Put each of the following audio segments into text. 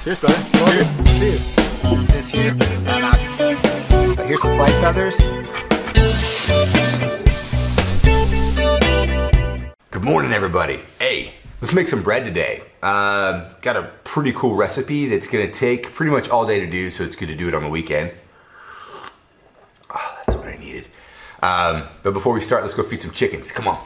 Cheers, brother. Cheers. Cheers. This here. Here's some flight feathers. Good morning, everybody. Hey, let's make some bread today. Got a pretty cool recipe that's gonna take pretty much all day to do, so it's good to do it on the weekend. Oh, that's what I needed. But before we start, let's go feed some chickens. Come on.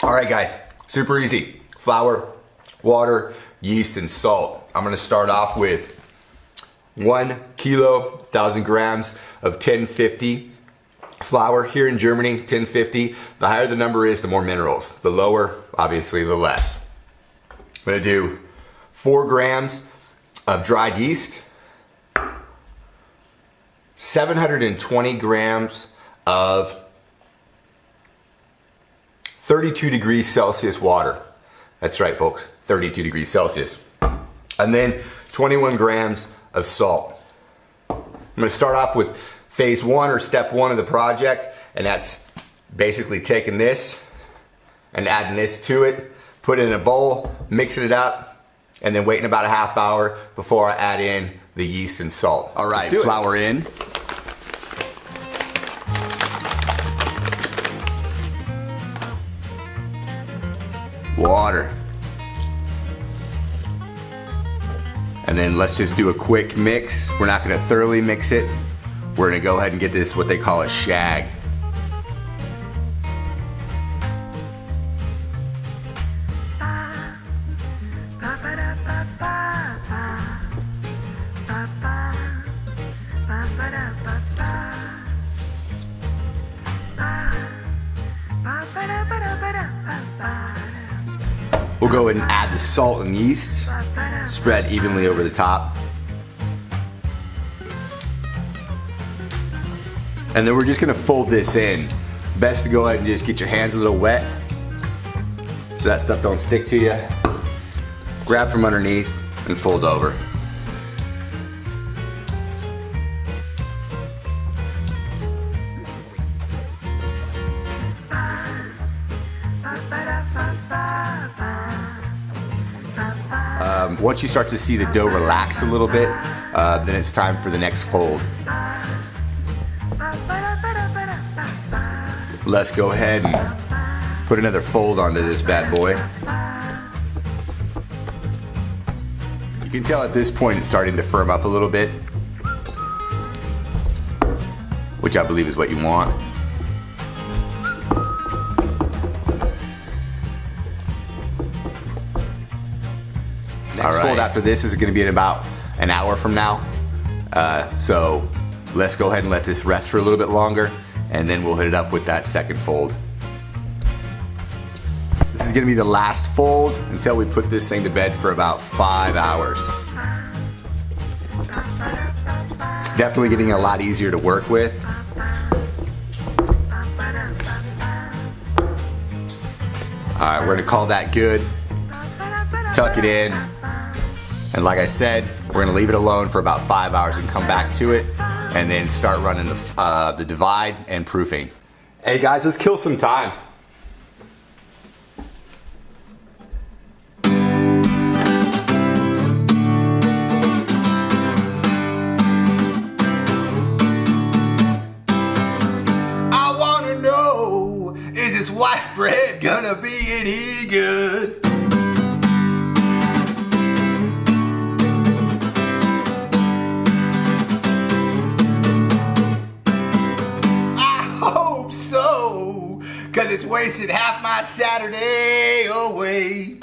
All right, guys, super easy. Flour, water, yeast, and salt. I'm gonna start off with 1 kilo, 1,000 grams of 1050 flour. Here in Germany, 1050. The higher the number is, the more minerals. The lower, obviously, the less. I'm gonna do 4 grams of dried yeast, 720 grams of 32 degrees Celsius water. That's right, folks, 32 degrees Celsius. And then 21 grams of salt. I'm gonna start off with phase 1 or step 1 of the project, and that's basically taking this and adding this to it, put it in a bowl, mixing it up, and then waiting about a half hour before I add in the yeast and salt. All right, flour in. Water. And then let's just do a quick mix. We're not gonna thoroughly mix it. We're gonna go ahead and get this, what they call a shag. We'll go ahead and add the salt and yeast, spread evenly over the top. And then we're just gonna fold this in. Best to go ahead and just get your hands a little wet so that stuff don't stick to you. Grab from underneath and fold over. Once you start to see the dough relax a little bit, then it's time for the next fold. Let's go ahead and put another fold onto this bad boy. You can tell at this point it's starting to firm up a little bit, which I believe is what you want. Next fold after this is going to be in about an hour from now. So let's go ahead and let this rest for a little bit longer, and then we'll hit it up with that second fold. This is going to be the last fold until we put this thing to bed for about 5 hours. It's definitely getting a lot easier to work with. Alright, we're going to call that good. Tuck it in. And like I said, we're gonna leave it alone for about 5 hours and come back to it, and then start running the divide and proofing. Hey guys, let's kill some time. I wanna know, is this white bread gonna be any good? Cause it's wasted half my Saturday away.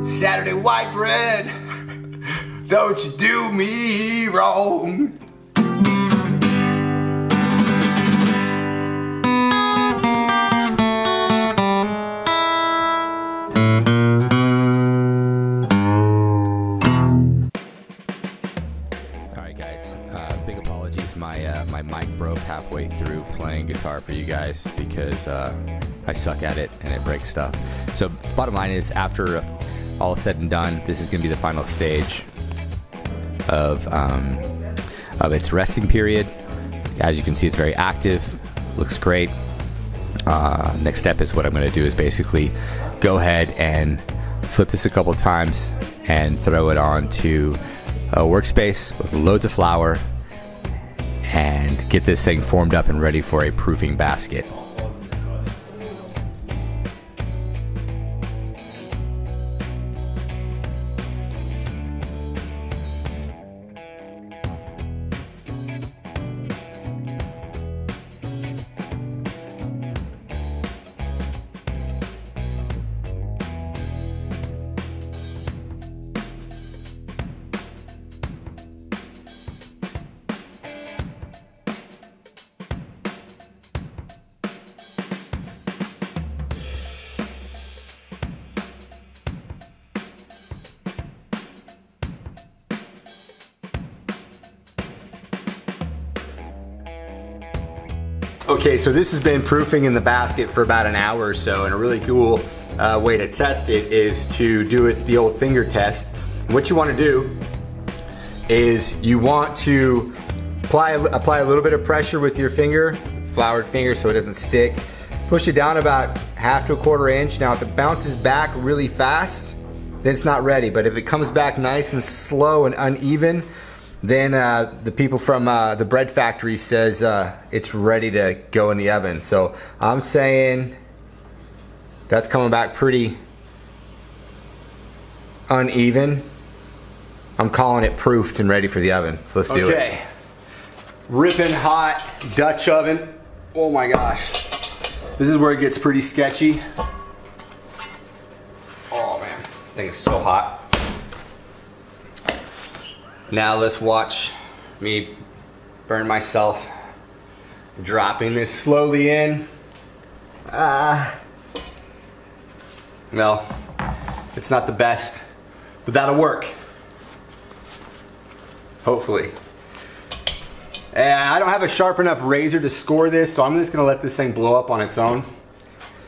Saturday white bread, don't you do me wrong. for you guys because I suck at it and it breaks stuff. So bottom line is, after all is said and done, this is going to be the final stage of its resting period. As you can see, it's very active, looks great. Next step is what I'm going to do is basically go ahead and flip this a couple times and throw it onto a workspace with loads of flour and get this thing formed up and ready for a proofing basket. Okay, so this has been proofing in the basket for about an hour or so, and a really cool way to test it is to do it the old finger test. What you want to do is you want to apply a little bit of pressure with your finger, floured finger, so it doesn't stick. Push it down about 1/2 to 1/4 inch. Now if it bounces back really fast, then it's not ready, but if it comes back nice and slow and uneven, then the people from the bread factory says it's ready to go in the oven. So I'm saying that's coming back pretty uneven. I'm calling it proofed and ready for the oven. So let's do it. Okay, ripping hot Dutch oven. Oh my gosh, this is where it gets pretty sketchy. Oh man, I think it's so hot. Now let's watch me burn myself, dropping this slowly in. Well, it's not the best, but that'll work. Hopefully. And I don't have a sharp enough razor to score this, so I'm just gonna let this thing blow up on its own.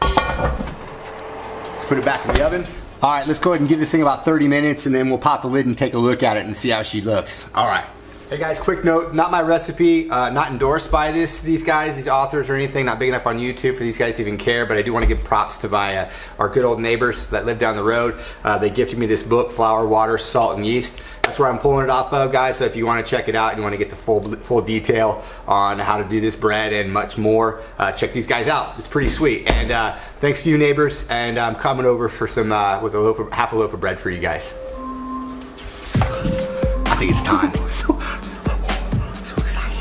Let's put it back in the oven. All right, let's go ahead and give this thing about 30 minutes and then we'll pop the lid and take a look at it and see how she looks. All right. Hey guys, quick note, not my recipe, not endorsed by these guys, these authors or anything, not big enough on YouTube for these guys to even care, but I do want to give props to my our good old neighbors that live down the road. They gifted me this book, Flour, Water, Salt, and Yeast. That's where I'm pulling it off of, guys, so if you want to check it out and you want to get the full detail on how to do this bread and much more, check these guys out. It's pretty sweet. And thanks to you neighbors, and I'm coming over for some, with half a loaf of bread for you guys. I think it's time. So excited.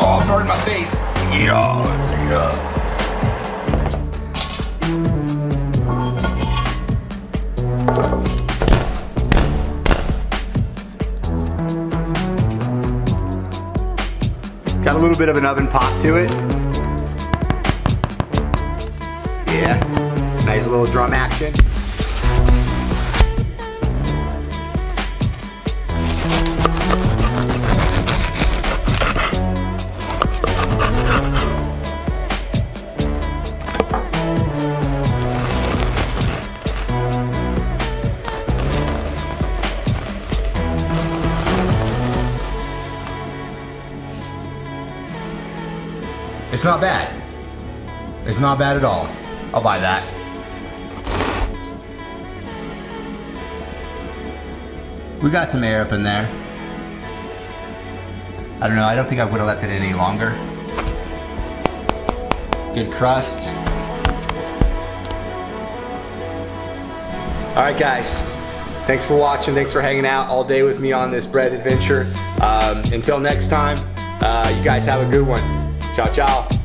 Oh, it burned my face. Yeah. Got a little bit of an oven pop to it. Yeah, nice little drum action. It's not bad. It's not bad at all. I'll buy that. We got some air up in there. I don't know, I don't think I would have left it in any longer. Good crust. All right guys, thanks for watching, thanks for hanging out all day with me on this bread adventure. Until next time, you guys have a good one. Ciao, ciao.